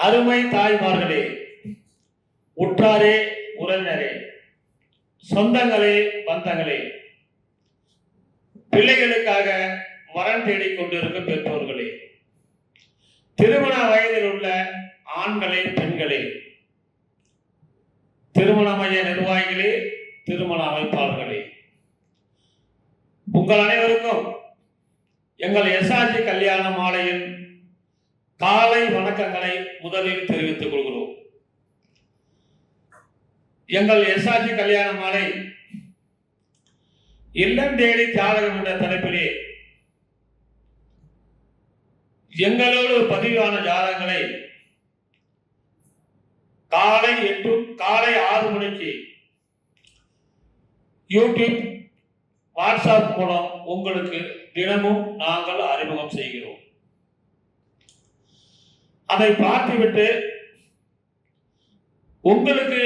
அருமை தாய்மார்களே, உற்றாரே, உறவினரே, சொந்தங்களே, பந்தங்களே, பிள்ளைகளுக்காக வரன் தேடிக் கொண்டிருக்கும் பெற்றோர்களே, திருமண வயதில் உள்ள ஆண்களே, பெண்களே, திருமண மைய நிர்வாகிகளே, திருமண அமைப்பாளர்களே, உங்கள் அனைவருக்கும் எங்கள் எஸ்ஆர்ஜி கல்யாண மாலையின் காலை வணக்கங்களை முதலில் தெரிவித்துக் கொள்கிறோம். எங்கள் எஸ்ஆர்ஜி கல்யாண மாலை இல்லம் தேடி ஜாதகம் என்ற தலைப்பிலே எங்களோடு பதிவான ஜாதகங்களை காலை 6 மணிக்கு யூடியூப், வாட்ஸ்அப் மூலம் உங்களுக்கு தினமும் நாங்கள் அறிமுகம் செய்கிறோம். அதை பார்த்துவிட்டு உங்களுக்கு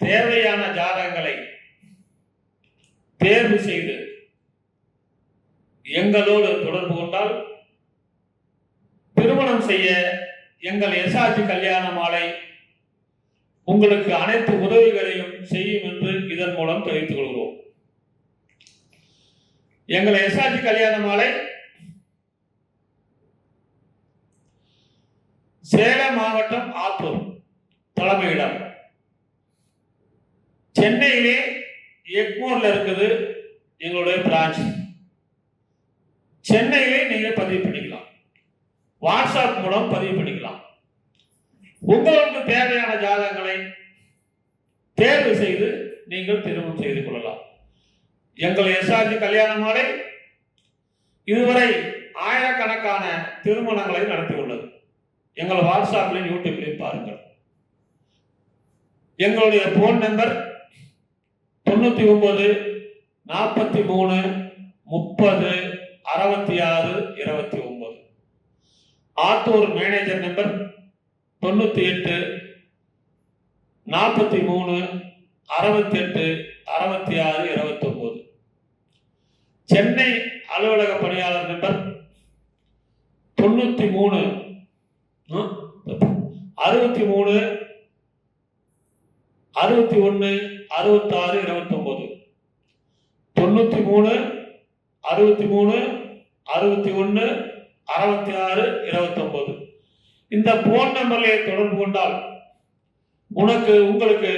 தேவையான ஜாதகங்களை தேர்வு செய்து எங்களோடு தொடர்பு கொண்டால் திருமணம் செய்ய எங்கள் எஸ்ஆர்ஜி கல்யாண மாலை உங்களுக்கு அனைத்து உதவிகளையும் செய்யும் என்று இதன் மூலம் தெரிவித்துக் கொள்கிறோம். எங்கள் எஸ்ஆர்ஜி கல்யாண மாலை சேலம் மாவட்டம் ஆத்தூர் தலைமையிடம், சென்னையிலே எக்மோர்ல இருக்குது எங்களுடைய பிரான்ச். சென்னையிலே நீங்க பதிவு பண்ணிக்கலாம், வாட்ஸ்அப் மூலம் பதிவு பண்ணிக்கலாம். உங்களுக்கு தேவையான ஜாதகங்களை தேர்வு செய்து நீங்கள் திருமணம் செய்து கொள்ளலாம். எங்கள் எஸ்ஆர்ஜி கல்யாண மாலை இதுவரை ஆயிரக்கணக்கான திருமணங்களை நடத்தியுள்ளது. எங்கள் வாட்ஸ்அப்லையும் யூடியூப்லையும் பாருங்கள். எங்களுடைய phone number 99 43 30 66 29. Attur manager number 98 43 68 66 29. Chennai அலுவலக பணியாளர் நம்பர் 93 63 61 66 29. 93 63 61 66 29. இந்த போன் நம்பர்களை தொடர்பு கொண்டால் உங்களுக்கு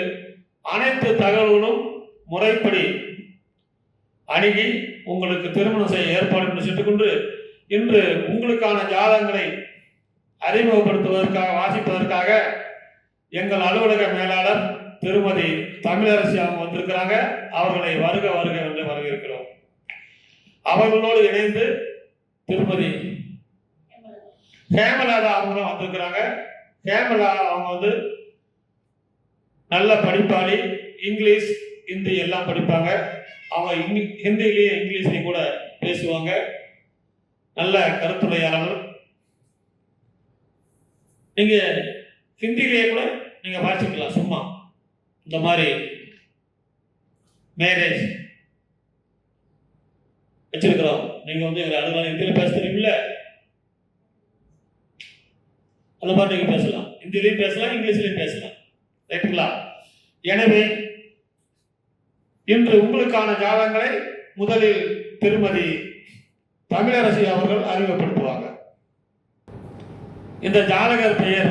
அனைத்து தகவல்களும் முறைப்படி அணுகி உங்களுக்கு திருமணம் செய்ய ஏற்பாடு என்று சொல்லிக்கொண்டு இன்று உங்களுக்கான ஜாதகங்களை அறிமுகப்படுத்துவதற்காக வாசிப்பதற்காக எங்கள் அலுவலக மேலாளர் திருமதி தமிழரசி அவங்க வந்திருக்கிறாங்க. அவர்களை வருக வருக என்று வரவேற்கிறோம். அவர்களோடு இணைந்து திருமதி ஹேமலாதா அவங்களும் வந்திருக்கிறாங்க. ஹேமலா அவங்க நல்ல படிப்பாளி, இங்கிலீஷ் ஹிந்தி எல்லாம் படிப்பாங்க. அவங்க ஹிந்திலேயே இங்கிலீஷ்லையும் கூட பேசுவாங்க. நல்ல கருத்துரையாளர். நீங்க ஹிந்திலேயே கூட நீங்க வாசிக்கலாம். சும்மா இந்த மாதிரி மேரேஜ் வச்சிருக்கிறோம். நீங்க அலுவலகம் ஹிந்தியில பேச தெரியுமில்ல, அந்த மாதிரி நீங்க பேசலாம். ஹிந்திலையும் பேசலாம், இங்கிலீஷ்லையும் பேசலாம். ரைட்டுங்களா? எனவே இன்று உங்களுக்கான ஜாதகங்களை முதலில் திருமதி தமிழரசி அவர்கள் அறிமுகப்படுத்துவாங்க. இந்த ஜாதகர் பெயர்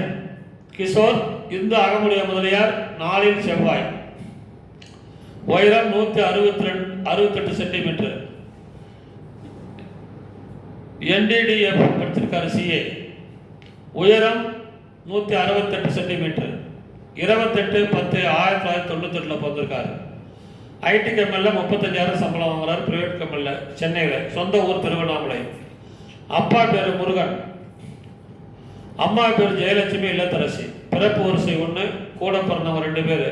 கிஷோர், இந்து அகமுடைய முதலியார், நாளில் செவ்வாய், உயரம் 168 சென்டிமீட்டர், என்டிடிஎஃப் படிச்சிருக்காரு, சிஏ, உயரம் 168 சென்டிமீட்டர், 28/10/1998 பிறந்திருக்காரு. ஐடி கம்பெனில 35,000 சம்பளம் வாங்குறாரு. பிரைவேட் கம்பெனில சென்னையில். சொந்த ஊர் திருவண்ணாமலை. அப்பா பேர் முருகன், அம்மா பேர் ஜெயலட்சுமி இல்லத்தரசி. பிறப்பு வரிசை 1, கூட பிறந்தவங்க 2 பேர்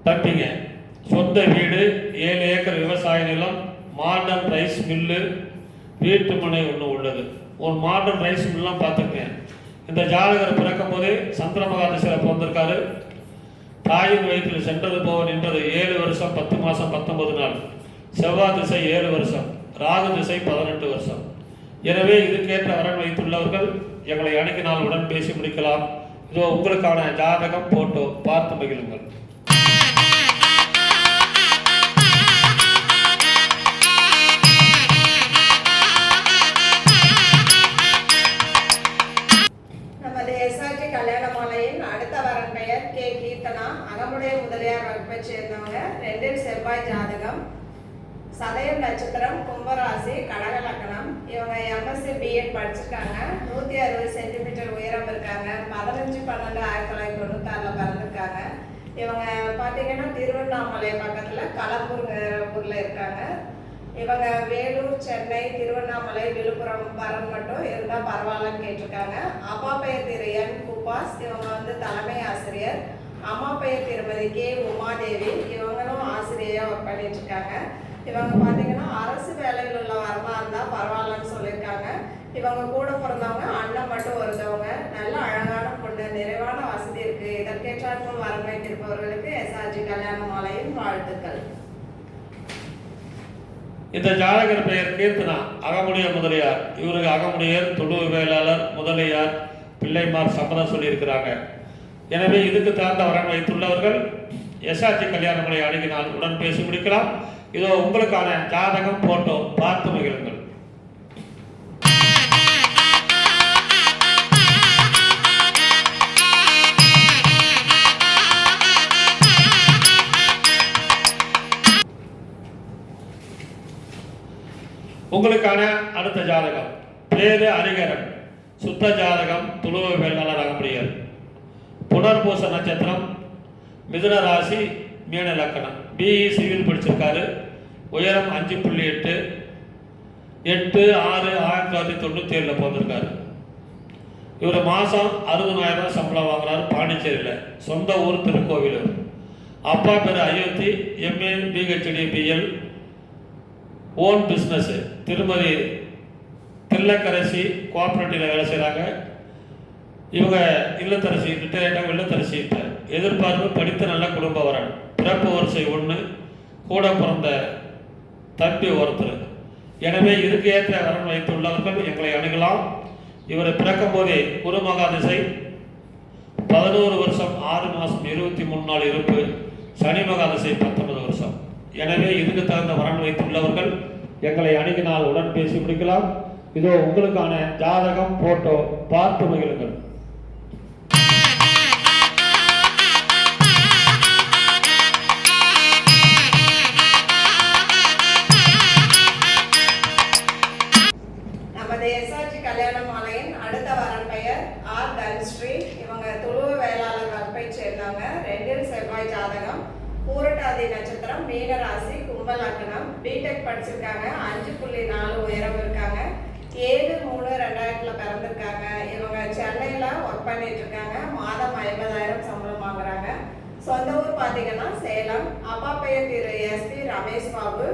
தம்பிங்க. சொந்த வீடு, 7 ஏக்கர் விவசாய நிலம், மாடர்ன் ரைஸ் மில்லு, வீட்டு மனை ஒன்று உள்ளது. ஒரு மாடர்ன் ரைஸ் மில்லாம் பார்த்துக்கேன். இந்த ஜாதகர் பிறக்கும் போதே சந்திரமகா திசையில் பிறந்திருக்காரு. தாயின் வயிற்றில் சென்றது போக நின்றது 7 வருஷம் 10 மாதம் 19 நாள். செவ்வாய் திசை 7 வருஷம், ராகு திசை 18 வருஷம். எனவே இதுக்கேற்ற வரன் வைத்துள்ளவர்கள் எங்களை அணுகினால் உடன் பேசி முடிக்கலாம். இதோ உங்களுக்கான ஜாதகம் போட்டோ பார்த்து மகிழுங்கள். நமது எஸ்ஆர்டி கல்யாணமாலையின் அடுத்த வரன் பெயர் கே. கீர்த்தனா. அகமுடைய முதலியார் வகுப்பை சேர்ந்தவங்க. 2 செவ்வாய் ஜாதகம். சதயம் நட்சத்திரம், கும்பராசி, கடக லக்னம். இவங்க எம்எஸ்சி பிஎட் படிச்சிருக்காங்க. 160 சென்டிமீட்டர் உயரம் இருக்காங்க. 15/12/1996 பிறந்திருக்காங்க. இவங்க பார்த்தீங்கன்னா திருவண்ணாமலை பக்கத்தில் களம்பூர்ல இருக்காங்க. இவங்க வேலூர், சென்னை, திருவண்ணாமலை, விழுப்புரம் வரன் மட்டும் இருந்தால் பரவாயில்லன்னு கேட்டிருக்காங்க. அப்பா பெயர் திரு என். குபாஸ். இவங்க வந்து தலைமை ஆசிரியர். அம்மா பெயர் திருமதி கே. உமாதேவி. இவங்களும் ஆசிரியராக ஒர்க் பண்ணிட்டு இருக்காங்க. இவங்க பார்த்தீங்கன்னா அரசு வேலையில் உள்ள வரமா இருந்தால் பரவாயில்லன்னு சொல்லியிருக்காங்க. இவங்க கூட பிறந்தவங்க அண்ணன் மட்டும் ஒருத்தவங்க. நல்ல அழகான பொண்ணு, நிறைவான வசதி இருக்கு. இதற்கேற்றாற்போல் வரன் வைத்திருப்பவர்களுக்கு எஸ்ஆர்ஜி கல்யாண மாலையின் வாழ்த்துக்கள். இந்த ஜாதகர் பெயர் கீர்த்தனா. அகமுடைய முதலியார். இவருக்கு அகமுடையர், துடுவு வேளாளர், முதலியார், பிள்ளைமார் சம்மதம் சொல்லியிருக்கிறாங்க. எனவே இதுக்கு தகுந்த வரன் வைத்துள்ளவர்கள் எஸ்ஆர்ஜி கல்யாண மலை அணுகினால் உடன் பேசி முடிக்கலாம். இதோ உங்களுக்கான ஜாதகம் போட்டோ பார்த்து மகிழுங்கள். உங்களுக்கான அடுத்த ஜாதகம். பேரு ஹரிகரன். சுத்த ஜாதகம், துளுவ வேளாளர், அகமுடையர். புனர்பூச நட்சத்திரம், மிதுன ராசி, மீன லக்கணம். பிஇ சிவில் படிச்சிருக்காரு. உயரம் 5.8, 8/6/1997 பிறந்திருக்காரு. இவர் மாதம் 60,000 சம்பளம் வாங்குறாரு பாண்டிச்சேரியில். சொந்த ஊர் திருக்கோவிலூர். அப்பா பேர் Ayothi. MA PhD BL. Own business. Thirumathi Thillakkarasi கோஆப்ரேட்டிவில் வேலை செய்கிறாங்க. இவங்க இல்லத்தரசி, ரிட்டையர்டாக இல்லத்தரசி. எதிர்பார்ப்பு படித்த நல்ல குடும்ப வரன். பிறப்பு வரிசை 1, கூட பிறந்த தம்பி ஒருத்தர். எனவே இதுக்கு ஏற்ற வரன் வைத்துள்ளவர்கள் எங்களை அணுகலாம். இவர் பிறக்கும் போதே குருமகா திசை, 11 வருஷம் 6 மாதம் 23 நாள் இருப்பு, சனி மகா திசை 19 வருஷம். எனவே இதுக்கு தகுந்த வரன் வைத்துள்ளவர்கள் எங்களை அணுகினால் உடன் பேசி முடிக்கலாம். இதோ உங்களுக்கான ஜாதகம் போட்டோ பார்த்து மகிழுங்கள். நமது எஸ்ஆர்ஜி கல்யாண மாலையின் அடுத்த வரன் பெயர் ஆர். தன்ஸ்ரீ. இவங்க துளுவ வேளாளர் வகுப்பை சேர்ந்தவங்க. 2 செவ்வாய் ஜாதகம். பூரட்டாதி நட்சத்திரம், மீன ராசி, கும்ப லக்னம். பிடெக் படிச்சிருக்காங்க. 5.4 உயரம் இருக்காங்க. 7/3/2000 பிறந்திருக்காங்க. இவங்க சென்னையில் ஒர்க் பண்ணிட்டு இருக்காங்க. மாதம் 50,000 சம்பளம் வாங்குறாங்க. சொந்த ஊர் பார்த்தீங்கன்னா சேலம். அப்பா பெயர் திரு எஸ்பி ரமேஷ் பாபு.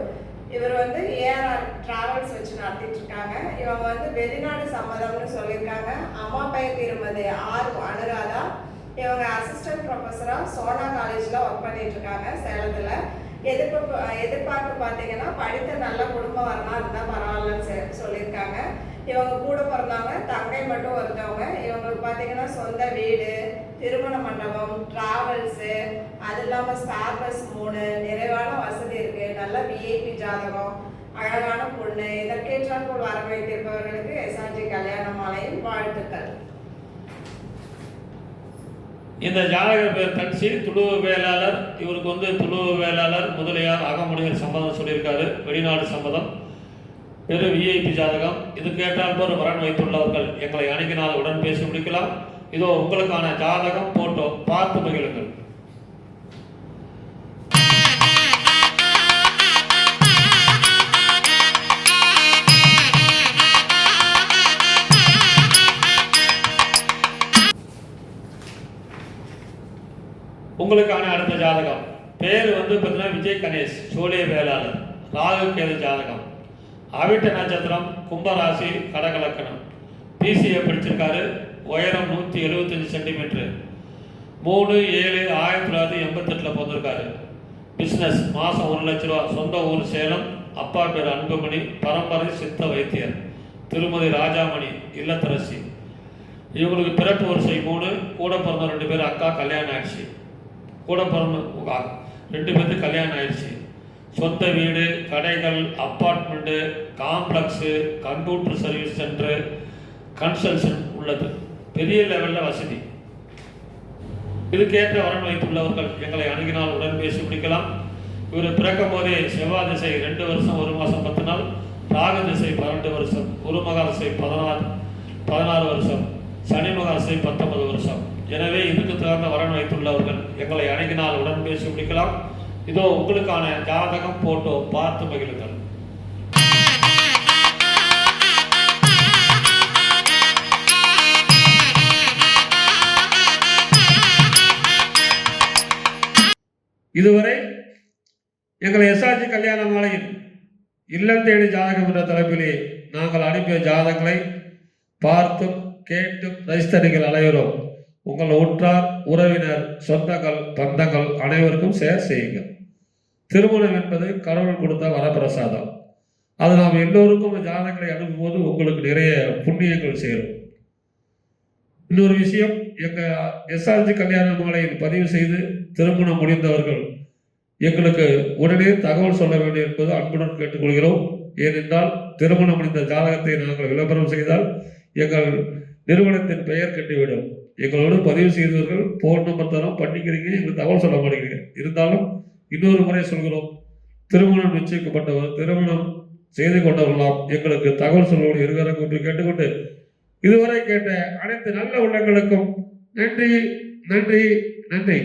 இவர் வந்து ஏஆர்ஆர் டிராவல்ஸ் வச்சு நடத்திட்டு இருக்காங்க. இவங்க வந்து வெளிநாடு சம்மதம்னு சொல்லியிருக்காங்க. அம்மா பெயர் திருமதி ஆர். அனுராதா. இவங்க அசிஸ்டன்ட் ப்ரொஃபஸராக சோனா காலேஜில் ஒர்க் பண்ணிட்டு இருக்காங்க சேலத்தில். எதிர்பார்ப்பு பார்த்தீங்கன்னா படித்த நல்ல குடும்பம் வரலாம் இருந்தால் பரவாயில்லன்னு சொல்லியிருக்காங்க. இவங்க கூட பிறந்தவங்க தங்கை மட்டும் ஒருத்தவங்க. இவங்களுக்கு பார்த்தீங்கன்னா சொந்த வீடு, திருமண மண்டபம், டிராவல்ஸு, அது இல்லாமல் ஸ்பேர் பஸ் 3, நிறைவான வசதி இருக்குது. நல்ல விஐபி ஜாதகம், அழகான பொண்ணு. இதற்கேற்றாற்போல் வர வைத்திருப்பவர்களுக்கு எஸ்ஆர்ஜி கல்யாண மாலையின் வாழ்த்துக்கள். இந்த ஜாதகர் பேர் தன்சி. துளுவ வேளாளர். இவருக்கு வந்து துளுவ வேளாளர், முதலியார், அகமுடையர் சம்மதம் சொல்லியிருக்காரு. வெளிநாடு சம்மதம். பெரு விஐபி ஜாதகம். இதுக்கு ஏற்றால் போர் வரன் வைத்துள்ளவர்கள் எங்களை அணுகினால் உடன் பேசி முடிக்கலாம். இதோ உங்களுக்கான ஜாதகம் போட்டோ பார்த்து மகிழுங்கள். உங்களுக்கான அடுத்த ஜாதகம். பேர் வந்து பார்த்தீங்கன்னா விஜய் கணேஷ். சோழிய வேளாளர். ராகு கேது ஜாதகம். அவிட்ட நட்சத்திரம், கும்பராசி, கடக லக்கணம். பிசிஏ படிச்சிருக்காரு. உயரம் 175 சென்டிமீட்டர். 3/7/1988 பிறந்திருக்காரு. பிஸ்னஸ். மாதம் 1 லட்ச ரூபா. சொந்த ஊர் சேலம். அப்பா பேர் அன்புமணி. பரம்பரை சித்த வைத்தியர். திருமதி ராஜாமணி இல்லத்தரசி. இவங்களுக்கு பிறப்பு வரிசை 3, கூட பிறந்த 2 பேர் அக்கா கல்யாணம் ஆயிடுச்சு. கூட பிறந்த 2 பேருக்கு கல்யாணம் ஆயிடுச்சு. சொந்த வீடு, கடைகள், apartment, complex, computer service centre, construction உள்ளது. பெரிய லெவலில் வசதி. இதுக்கேற்ற வரன் வைத்துள்ளவர்கள் எங்களை அணுகினால் உடன் பேசி முடிக்கலாம். இவர் பிறக்கும் போதே செவ்வாய் திசை 2 வருஷம் 1 மாதம் 10 நாள், ராகு திசை 12 வருஷம், குருமகா திசை 16 வருஷம், சனி மகா திசை 19 வருஷம். எனவே இதுக்கு தகுந்த வரன் வைத்துள்ளவர்கள் எங்களை அணுகினால் உடன் பேசி முடிக்கலாம். இதோ உங்களுக்கான ஜாதகம் போட்டோ பார்த்து மகிழுங்கள். இதுவரை எங்கள் எஸ்ஆர்ஜி கல்யாண மாலையில் இல்லம் தேடி ஜாதகம் என்ற தலைப்பிலே நாங்கள் அனுப்பிய ஜாதகங்களை பார்த்தும் கேட்டும் ரசித்த நீங்கள் அனைவரும் உங்கள் உற்றார், உறவினர், சொந்தங்கள், பந்தங்கள் அனைவருக்கும் ஷேர் செய்யுங்கள். திருமணம் என்பது கடவுள் கொடுத்த வரப்பிரசாதம். அது நாம் எல்லோருக்கும் ஜாதகங்களை அனுப்பும்போது உங்களுக்கு நிறைய புண்ணியங்கள் சேரும். இன்னொரு விஷயம், எங்கள் எஸ்ஆர்ஜி கல்யாண மாலையில் பதிவு செய்து திருமணம் முடிந்தவர்கள் எங்களுக்கு உடனே தகவல் சொல்ல வேண்டும் என்பது அன்புடன் கேட்டுக்கொள்கிறோம். ஏனென்றால் திருமணம் முடிந்த ஜாதகத்தை நாங்கள் விளம்பரம் செய்தால் எங்கள் நிறுவனத்தின் பெயர் கட்டிவிடும். எங்களோடு பதிவு செய்தவர்கள் போன் நம்பர் தரோம், பண்ணிக்கிறீங்க, எங்களுக்கு தகவல் சொல்ல மாட்டேங்கிறீங்க. இருந்தாலும் இன்னொரு முறை சொல்கிறோம், திருமணம் நிச்சயிக்கப்பட்டவர், திருமணம் செய்து கொண்டவர்களாம் எங்களுக்கு தகவல் சொல்வோடு இருக்கிறாங்க என்று கேட்டுக்கொண்டு இதுவரை கேட்ட அனைத்து நல்ல உள்ளங்களுக்கும் நன்றி நன்றி நன்றி.